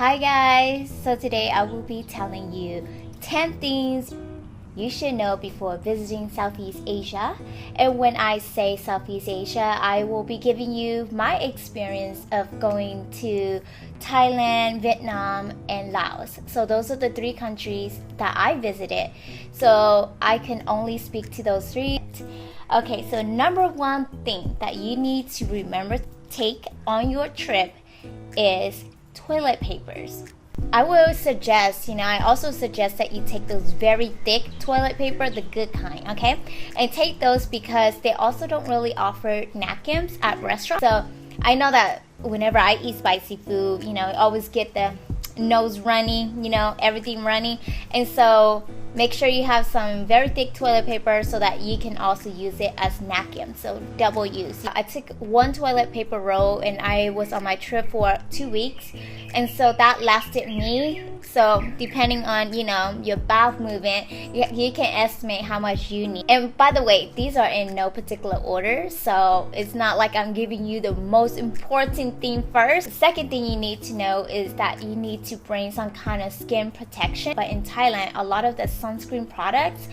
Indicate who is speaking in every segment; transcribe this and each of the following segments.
Speaker 1: Hi guys! So today I will be telling you 10 things you should know before visiting Southeast Asia. And when I say Southeast Asia, I will be giving you my experience of going to Thailand, Vietnam, and Laos. So those are the three countries that I visited. So I can only speak to those three. Okay, so number one thing that you need to remember to take on your trip is toilet papers. I will suggest, I also suggest that you take those very thick toilet paper, the good kind, okay? And take those because they also don't really offer napkins at restaurants. So I know that whenever I eat spicy food, I always get the nose running, everything running. And so make sure you have some very thick toilet paper so that you can also use it as napkin, so double use. I took one toilet paper roll and I was on my trip for 2 weeks, and so that lasted me. So depending on your bowel movement, you can estimate how much you need. And by the way, these are in no particular order, so it's not like I'm giving you the most important thing first. The second thing you need to know is that you need to bring some kind of skin protection. But in Thailand, a lot of the sunscreen products,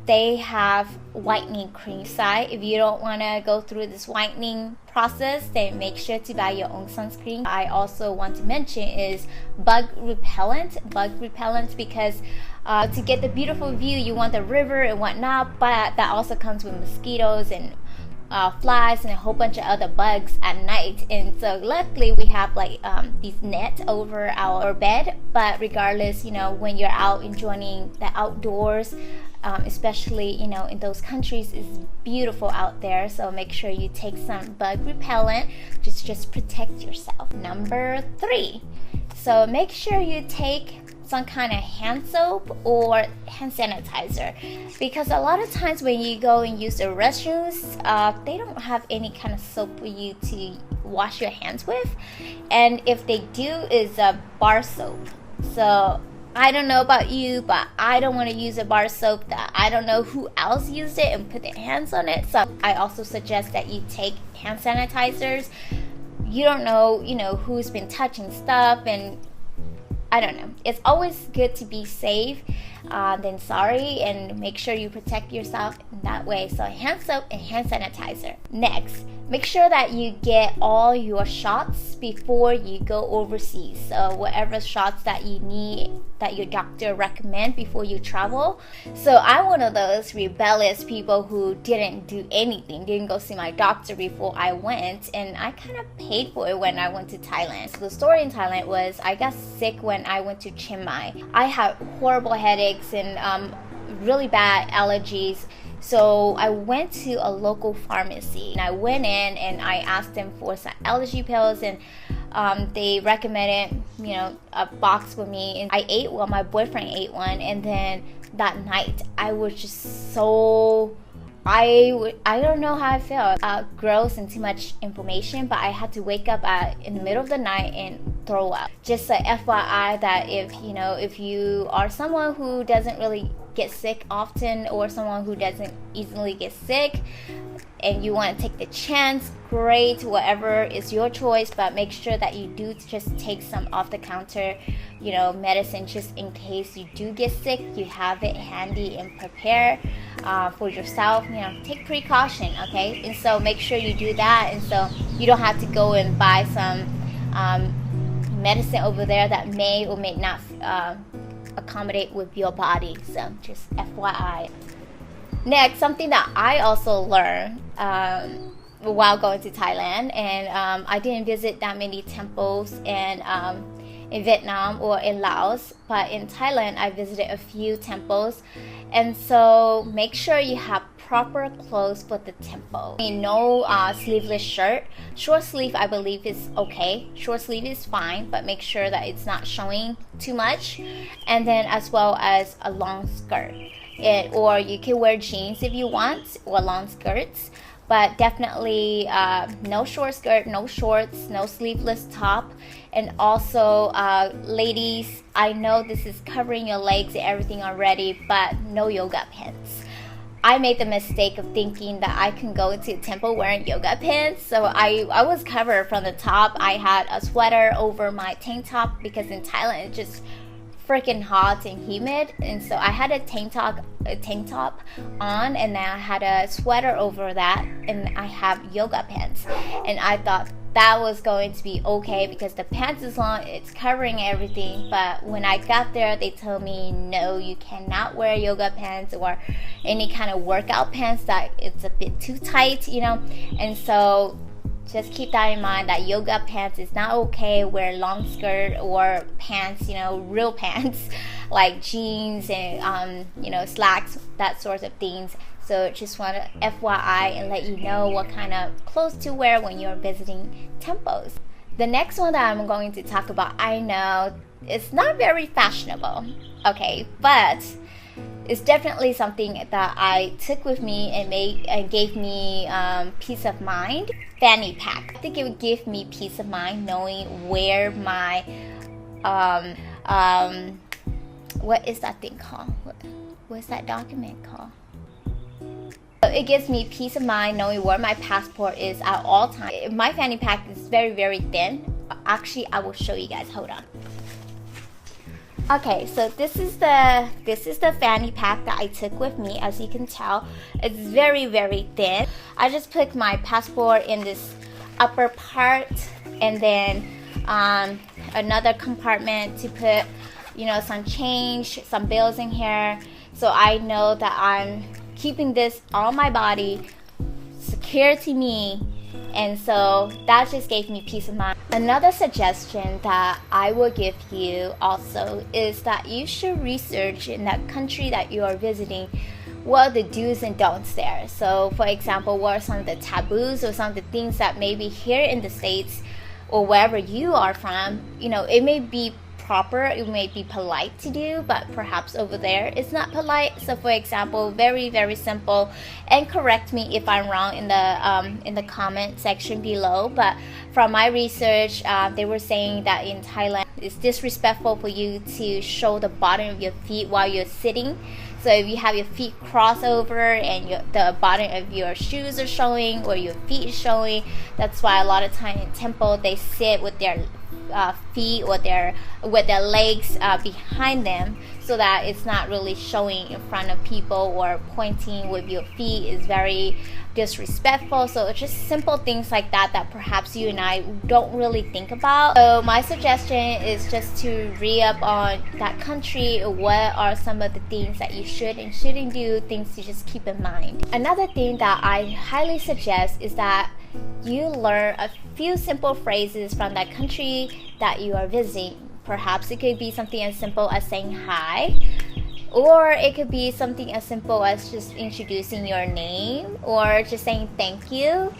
Speaker 1: they have whitening cream side. If you don't want to go through this whitening process, then make sure to buy your own sunscreen. I also want to mention is bug repellent because to get the beautiful view, you want the river and whatnot, but that also comes with mosquitoes and flies and a whole bunch of other bugs at night. And so luckily we have these net over our bed, but regardless, when you're out enjoying the outdoors, especially in those countries, it's beautiful out there. So make sure you take some bug repellent, just protect yourself. Number 3, so make sure you take some kind of hand soap or hand sanitizer, because a lot of times when you go and use the restrooms, they don't have any kind of soap for you to wash your hands with, and if they do, is a bar soap. So I don't know about you, but I don't want to use a bar soap that I don't know who else used it and put their hands on it. So I also suggest that you take hand sanitizers. You don't know, who's been touching stuff, and I don't know. It's always good to be safe than sorry, and make sure you protect yourself in that way. So hand soap and hand sanitizer. Next, make sure that you get all your shots before you go overseas. So whatever shots that you need, that your doctor recommend before you travel. So I'm one of those rebellious people who didn't do anything, didn't go see my doctor before I went, and I kind of paid for it when I went to Thailand. So the story in Thailand was I got sick when I went to Chiang Mai. I had horrible headaches and really bad allergies. So I went to a local pharmacy and I went in and I asked them for some allergy pills, and they recommended a box for me, and I ate one. My boyfriend ate one, and then that night I was just so I don't know how I felt. Gross and too much inflammation, but I had to wake up in the middle of the night and throw up. Just a FYI that if you are someone who doesn't really get sick often, or someone who doesn't easily get sick, and you want to take the chance, great, whatever is your choice, but make sure that you do just take some off-the-counter medicine, just in case you do get sick, you have it handy and prepare for yourself. Take precaution, okay? And so make sure you do that, and so you don't have to go and buy some medicine over there that may or may not accommodate with your body. So just FYI. Next, something that I also learned while going to Thailand, and I didn't visit that many temples in Vietnam or in Laos, but in Thailand I visited a few temples. And so make sure you have proper clothes for the temple. No sleeveless shirt. Short sleeve I believe is okay. Short sleeve is fine, but make sure that it's not showing too much. And then as well as a long skirt. Or you can wear jeans if you want, or long skirts, but definitely no short skirt, no shorts, no sleeveless top. And also ladies, I know this is covering your legs and everything already, but no yoga pants. I made the mistake of thinking that I can go to a temple wearing yoga pants. So I was covered from the top. I had a sweater over my tank top because in Thailand it's just freaking hot and humid, and so I had a tank top on, and then I had a sweater over that, and I have yoga pants, and I thought that was going to be okay because the pants is long, it's covering everything. But when I got there, they told me no, you cannot wear yoga pants or any kind of workout pants that it's a bit too tight, and so just keep that in mind, that yoga pants is not okay. Wear long skirt or pants, real pants like jeans and slacks, that sort of things. So just want to FYI and let you know what kind of clothes to wear when you're visiting temples. The next one that I'm going to talk about, I know it's not very fashionable, okay, but it's definitely something that I took with me and gave me peace of mind. Fanny pack. I think it would give me peace of mind knowing where my what is that thing called? What's that document called? It gives me peace of mind knowing where my passport is at all times. My fanny pack is very, very thin. Actually, I will show you guys. Hold on. Okay, so this is the fanny pack that I took with me. As you can tell, it's very, very thin. I just put my passport in this upper part, and then another compartment to put, some change, some bills in here. So I know that I'm keeping this on my body, secure to me, and so that just gave me peace of mind. Another suggestion that I will give you also is that you should research in that country that you are visiting what are the do's and don'ts there. So for example, what are some of the taboos or some of the things that maybe here in the States or wherever you are from, it may be proper, it may be polite to do, but perhaps over there it's not polite. So for example, very, very simple, and correct me if I'm wrong in the comment section below, but from my research, they were saying that in Thailand it's disrespectful for you to show the bottom of your feet while you're sitting. So if you have your feet crossed over and the bottom of your shoes are showing or your feet is showing, that's why a lot of time in temple they sit with their feet or with their legs behind them, so that it's not really showing in front of people, or pointing with your feet is very disrespectful. So it's just simple things like that that perhaps you and I don't really think about. So my suggestion is just to read up on that country. What are some of the things that you should and shouldn't do, things to just keep in mind. Another thing that I highly suggest is that you learn a few simple phrases from that country that you are visiting. Perhaps it could be something as simple as saying hi, or it could be something as simple as just introducing your name, or just saying thank you,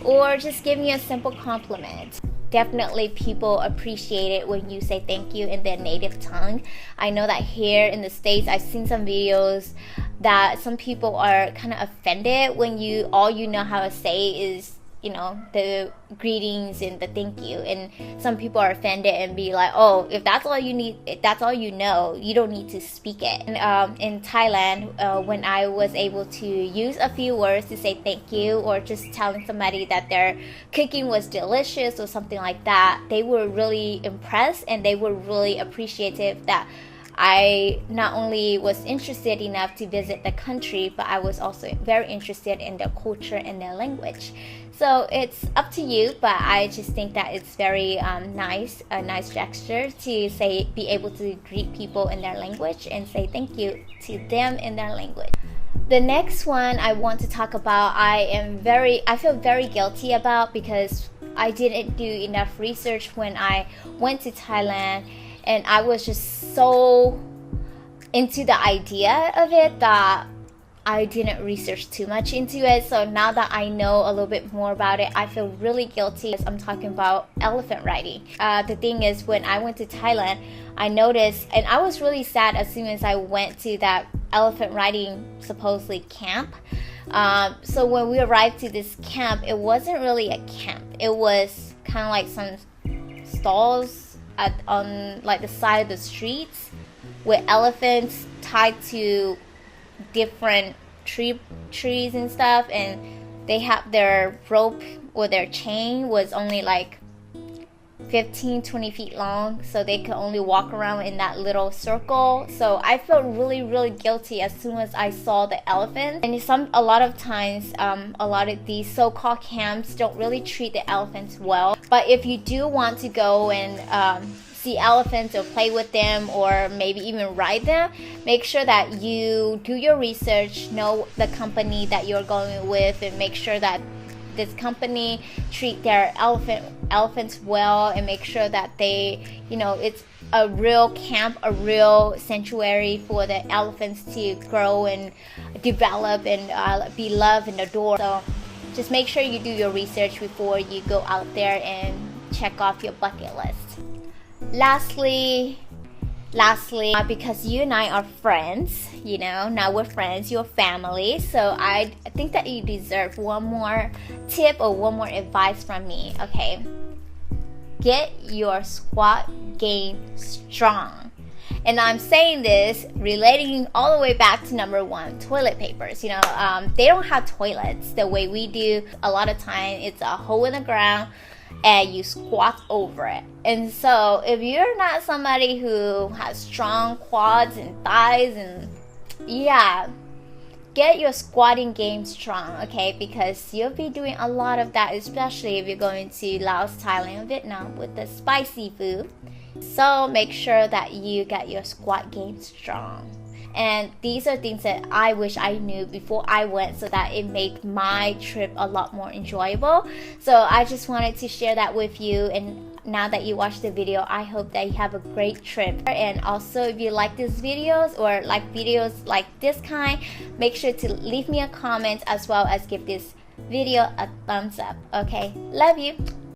Speaker 1: or just giving a simple compliment. Definitely people appreciate it when you say thank you in their native tongue. I know that here in the States, I've seen some videos that some people are kind of offended when all you know how to say is the greetings and the thank you, and some people are offended and be like, oh, if that's all you need, if that's all you know, you don't need to speak it. And in Thailand, when I was able to use a few words to say thank you, or just telling somebody that their cooking was delicious or something like that, they were really impressed and they were really appreciative that I not only was interested enough to visit the country, but I was also very interested in their culture and their language. So it's up to you, but I just think that it's very a nice gesture to be able to greet people in their language and say thank you to them in their language. The next one I want to talk about, I feel very guilty about, because I didn't do enough research when I went to Thailand, and I was just so into the idea of it that I didn't research too much into it. So now that I know a little bit more about it, I feel really guilty. I'm talking about elephant riding. The thing is, when I went to Thailand, I noticed, and I was really sad as soon as I went to that elephant riding supposedly camp. So when we arrived to this camp, it wasn't really a camp. It was kind of like some stalls on like the side of the streets with elephants tied to different trees and stuff, and they have their rope or their chain was only like 15-20 feet long, so they could only walk around in that little circle. So I felt really guilty as soon as I saw the elephant. And a lot of times a lot of these so-called camps don't really treat the elephants well, but if you do want to go and see elephants or play with them or maybe even ride them, make sure that you do your research, know the company that you're going with, and make sure that this company treat their elephants well, and make sure that they, it's a real camp, a real sanctuary for the elephants to grow and develop and be loved and adored. So just make sure you do your research before you go out there and check off your bucket list. Lastly, because you and I are friends, now we're friends, you're family, so I think that you deserve one more tip or one more advice from me, okay? Get your squat game strong. And I'm saying this relating all the way back to number one, toilet papers. They don't have toilets the way we do. A lot of time it's a hole in the ground and you squat over it. And so if you're not somebody who has strong quads and thighs, and get your squatting game strong, okay? Because you'll be doing a lot of that, especially if you're going to Laos, Thailand, Vietnam with the spicy food. So make sure that you get your squat game strong. And these are things that I wish I knew before I went, so that it made my trip a lot more enjoyable. So I just wanted to share that with you. And now that you watched the video, I hope that you have a great trip. And also, if you like these videos or like videos like this kind, make sure to leave me a comment as well as give this video a thumbs up. Okay, love you.